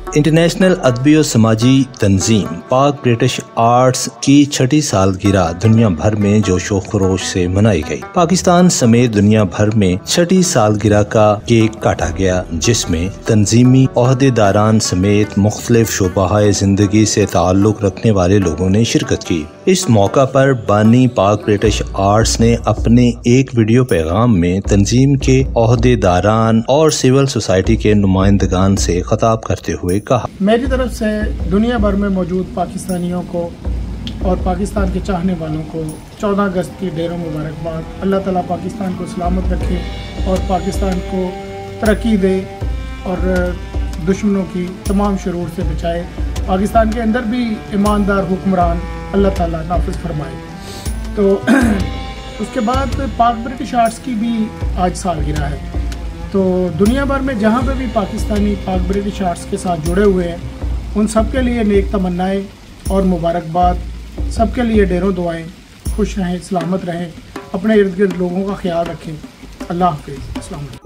International अदबी और समाजी तंजीम पाक ब्रिटिश आर्ट्स की 6ठी सालगिरह दुनिया भर में जोशो खरोश से मनाई गई। पाकिस्तान समेत दुनिया भर में 6ठी सालगिरह का केक काटा गया, जिसमें तंजीमी ओहदेदारान समेत मुख्तलिफ शोबाए जिंदगी से ताल्लुक रखने वाले लोगों ने शिरकत की। इस मौका पर बानी पाक ब्रिटिश आर्ट्स ने अपने एक वीडियो पैगाम में तंजीम के ओहदेदारान और सिविल सोसाइटी के नुमाइंदगान से खिताब करते हुए कहा, मेरी तरफ से दुनिया भर में मौजूद पाकिस्तानियों को और पाकिस्तान के चाहने वालों को 14 अगस्त की ढेरों मुबारकबाद। अल्लाह ताला पाकिस्तान को सलामत रखे और पाकिस्तान को तरक्की दे और दुश्मनों की तमाम शरूर से बचाए। पाकिस्तान के अंदर भी ईमानदार हुक्मरान अल्लाह ताला नाफिज फरमाए। तो उसके बाद पाक ब्रिटिश आर्ट्स की भी आज सालगिरह है। तो दुनिया भर में जहाँ पे भी पाकिस्तानी पाक ब्रिटिश आर्ट्स के साथ जुड़े हुए हैं, उन सब के लिए नेक तमन्नाएँ और मुबारकबाद। सबके लिए ढेरों दुआएं। खुश रहें, सलामत रहें, अपने इर्द गिर्द लोगों का ख्याल रखें। अल्लाह हाफिज़।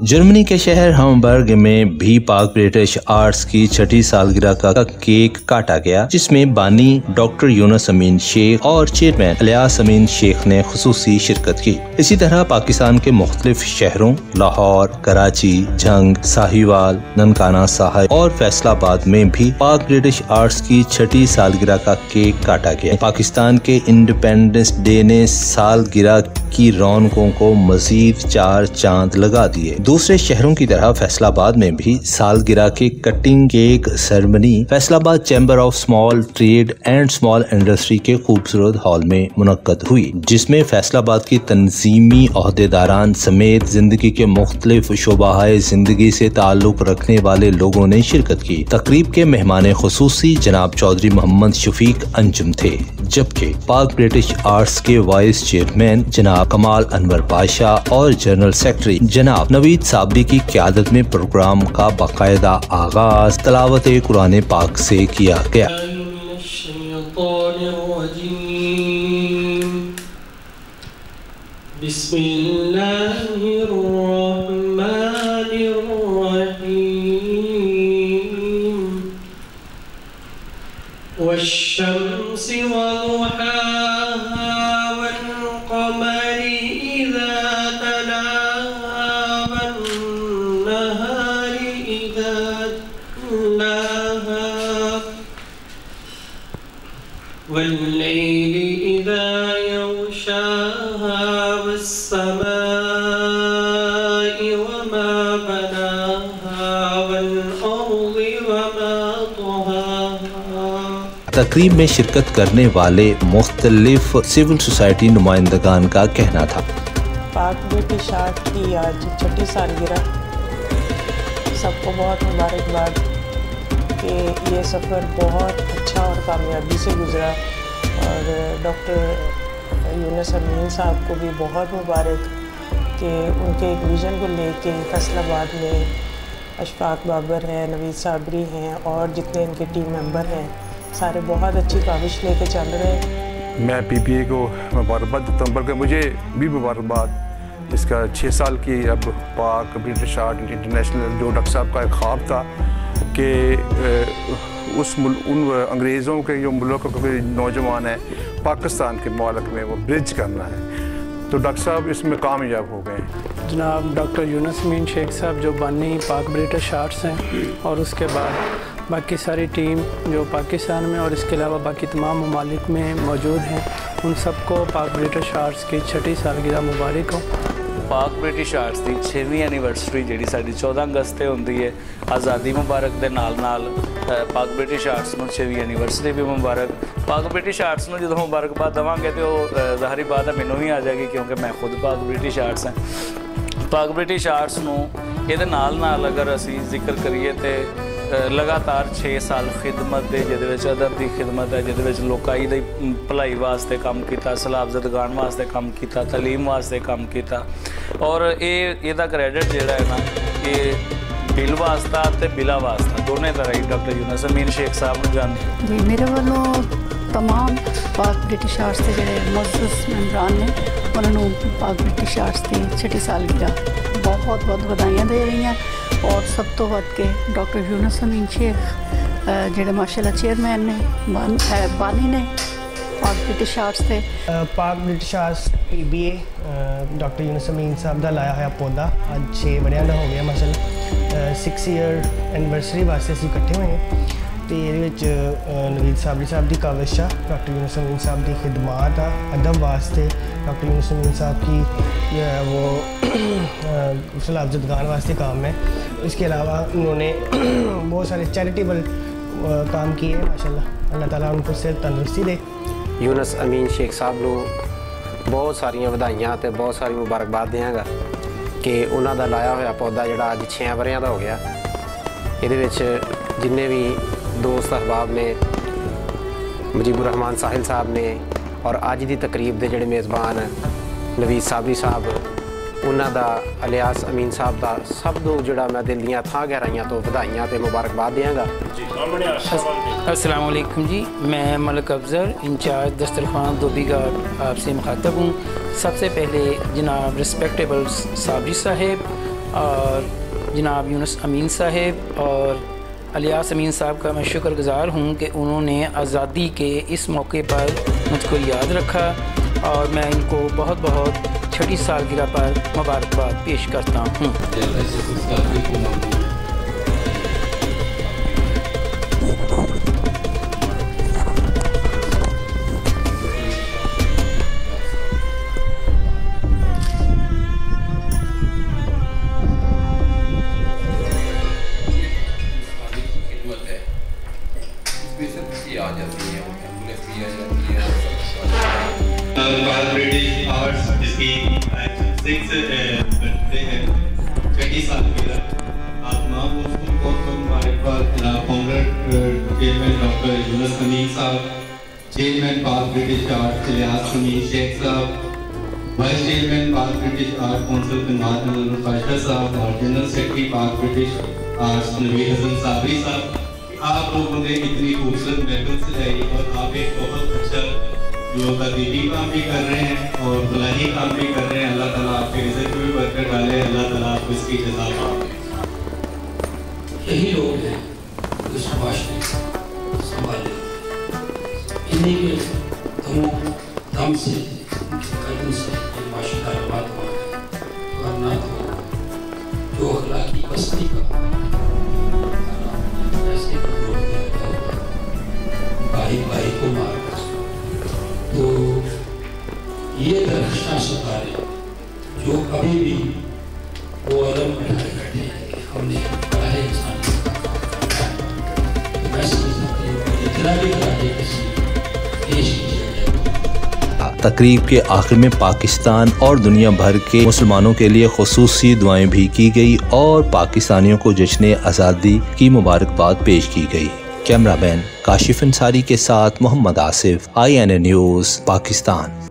जर्मनी के शहर हैम्बर्ग में भी पाक ब्रिटिश आर्ट्स की 6ठी सालगिरह का केक काटा गया, जिसमें बानी डॉक्टर यूनुस अमीन शेख और चेयरमैन इलियास अमीन शेख ने खुसूसी शिरकत की। इसी तरह पाकिस्तान के मुख्तलिफ शहरों लाहौर, कराची, झंग, साहिवाल, ननकाना साहिब और फैसलाबाद में भी पाक ब्रिटिश आर्ट्स की 6ठी सालगिरह का केक काटा गया। पाकिस्तान के इंडिपेंडेंस डे ने सालगिरह की रौनकों को मजीद 4 चांद लगा दिए। दूसरे शहरों की तरह फैसलाबाद में भी सालगिरह के cutting cake ceremony Faisalabad chamber of small trade and small industry के खूबसूरत हॉल में मुनक्कद हुई, जिसमें फैसलाबाद की तंजीमी ओहदेदारान समेत जिंदगी के मुख्तलिफ शोबाए जिंदगी से ताल्लुक रखने वाले लोगों ने शिरकत की। तकरीब के मेहमान खुसूसी जनाब चौधरी मोहम्मद शफीक अंजुम थे, जबकि पाक ब्रिटिश आर्ट्स के वाइस चेयरमैन जनाब कमाल अनवर पाशा और जनरल सेक्रेटरी जनाब नवीद साबरी की क़यादत में प्रोग्राम का बाकायदा आगाज तलावत कुरान पाक से किया गया। वश्शम्सि वदुहाहा वल्क़मरि इज़ा तलाहा वन्नहारि इज़ा जल्लाहा वल्लैलि इज़ा यग़शाहा वस्समाइ वमा बनाहा वल्अर्दि वमा तहाहा। तकरीब में शिरकत करने वाले मुख्तलिफ सिविल सोसाइटी नुमाइंदगान का कहना था, पाक ब्रिटिश आर्ट की आज 6ठी सालगिरह। सबको बहुत मुबारकबाद कि ये सफ़र बहुत अच्छा और कामयाबी से गुज़रा, और डॉक्टर यूनुस अमीन साहब को भी बहुत मुबारक कि उनके एक विज़न को लेके फैसलाबाद में अशफाक बाबर हैं, नवीद साबरी हैं और जितने इनके टीम मेंबर हैं, सारे बहुत अच्छी काविश लेके चल रहे हैं। मैं PPA को मुबारकबाद देता हूँ, बल्कि मुझे भी मुबारकबाद इसका 6 साल की अब पाक ब्रिटिश आर्ट इंटरनेशनल, जो डॉक्टर साहब का एक ख्वाब था कि उन अंग्रेज़ों के जो मुल्क के नौजवान हैं पाकिस्तान के मुल्क में वो ब्रिज करना है, तो डॉक्टर साहब इसमें कामयाब हो गए। जनाब डॉक्टर यूनुस अमीन शेख साहब जो बानी पाक ब्रिटिश आर्ट्स हैं, और उसके बाद बाकी सारी टीम जो पाकिस्तान में और इसके अलावा बाकी तमाम ममालिक में मौजूद हैं, उन सबको पाक ब्रिटिश आर्ट्स की 6ठी सालगिरह मुबारक हो। पाक ब्रिटिश आर्ट्स की 6वीं एनिवर्सरी जी साड़ी 14 अगस्त से होंगी है। आज़ादी मुबारक के नाल पाक ब्रिटिश आर्ट्स में 6वीं एनिवर्सरी भी मुबारक। पाक ब्रिटिश आर्ट्स में जो मुबारकबाद देवांगे तो ज़ाहिर बात है मैनू भी आ जाएगी, क्योंकि मैं खुद पाक ब्रिटिश आर्ट्स हैं। पाक ब्रिटिश आर्ट्स नूं इहदे नाल अगर असी जिक्र करिए तो लगातार 6 साल खिदमत दे, जिहदे विच अदब की खिदमत है, जिहदे विच लोकां दी भलाई वास्ते काम किया, सलाहबज़दगान वास्ते काम किया, तलीम वास्ते काम किया, और इहदा क्रेडिट जिहड़ा है ना ये बिल वास्ता ते बिला वास्ता दोनों तरह ही डॉक्टर यूनुस अमीन शेख साहब नूं जानदे जी। मेरे वालों तमाम पाक ब्रिटिश आर्ट्स के जिहड़े मुअज़्ज़ज़ मेंबरान ने उन्होंने पाक ब्रिटिश आर्ट्स की 6ठी सालगिरह बहुत बहुत बधाइयां दे रही हैं। اور سب تو ود کے ڈاکٹر یونس امین شیخ جڑے ماشاءاللہ چیئرمین نے بانی نے پاک برٹش آرٹس تھے. پاک برٹش آرٹس PBA ڈاکٹر یونس امین صاحب دا لایا ہوا پودا اج 6 بڑیاں دا ہو گیا ماشاءاللہ. 6 ایئر اینیورسری واسطے اسی اکٹھے ہوئے ہیں تو یہ نوید صابری صاحب کی کاوش آ ڈاکٹر یونس امین صاحب کی خدمات آ ادب واسطے ڈاکٹر یونس امین صاحب کی وہ صلاح افزدگان واسطے کام ہے. اس کے علاوہ انہوں نے بہت سارے چیریٹیبل کام کیے ماشاءاللہ. اللہ تعالیٰ ان کو صحت تندرستی دے. یونس امین شیخ صاحب نو بہت ساری ودائیاں تے بہت ساری مبارکباد دیاں گا کہ انہوں دا لایا ہوا پودا جڑا اج 6 وریاں دا ہو گیا. یہ جننے بھی دوست احباب نے مجیب الرحمان ساحل صاحب نے اور اج دی تقریب دے جڑے میزبان نوید صابری صاحب انہوں دا الیاس امین صاحب دا سب دو جڑا میں دل دیاں تھاں گہرائیاں تو ودائیاں تے مبارکباد دیاں گا. السلام علیکم جی. میں ملک افضل انچارج دسترخوان دھوبی گھاٹ آپ سے مخاطب ہوں. سب سے پہلے جناب رسپیکٹیبل صابری صاحب اور جناب یونس امین صاحب اور الیاس امین صاحب کا میں شکر گزار ہوں کہ انہوں نے آزادی کے اس موقع پر مجھ کو یاد رکھا اور میں ان کو بہت بہت چھٹی سالگرہ پر مبارکباد پیش کرتا ہوں. پاک برٹش آرٹس جس کی 6 برتھڈے ہے 20 سال کی. آپ تمام دوستوں کو بہت بہت مبارکباد. فاؤنڈر چیئرمین ڈاکٹر یونس امین صاحب, چیئرمین پاک برٹش آرٹس الیاس امین شیخ صاحب, وائس چیئرمین پاک برٹش آرٹ کونسل خدمات نور خاشہ صاحب اور جنرل سیکرٹری پاک برٹش آرٹس نوید حسن صابری صاحب. آپ لوگوں نے اتنی خوبصورت محفل سجائی اور آپ ایک بہت اچھا جو تدریبی کام بھی کر رہے ہیں اور فلاحی کام بھی کر رہے ہیں. اللہ تعالیٰ آپ کے رزق میں بھی برکت ڈالے. اللہ تعالیٰ آپ کو اس کی جزا دے. یہی لوگ ہیں جو اس معاشرے سنبھالے, انہیں کے دم سے قدم سے یہ معاشرہ آباد ہوا ہے. ورنہ تو جو اخلاقی پستی کا ایسے بھائی بھائی کو مار تو یہ درخشاں ستارے جو کبھی بھی وہ علم اٹھائے بیٹھے ہیں کہ ہم نے بڑا انسان کا کام میں سمجھتا ہوں کہ اتنا بھی کراجے کسی پیش کیا جائے. تقریب کے آخر میں پاکستان اور دنیا بھر کے مسلمانوں کے لیے خصوصی دعائیں بھی کی گئی اور پاکستانیوں کو جشن آزادی کی مبارکباد پیش کی گئی. کیمرہ مین کاشف انصاری کے ساتھ محمد آصف, INA نیوز پاکستان.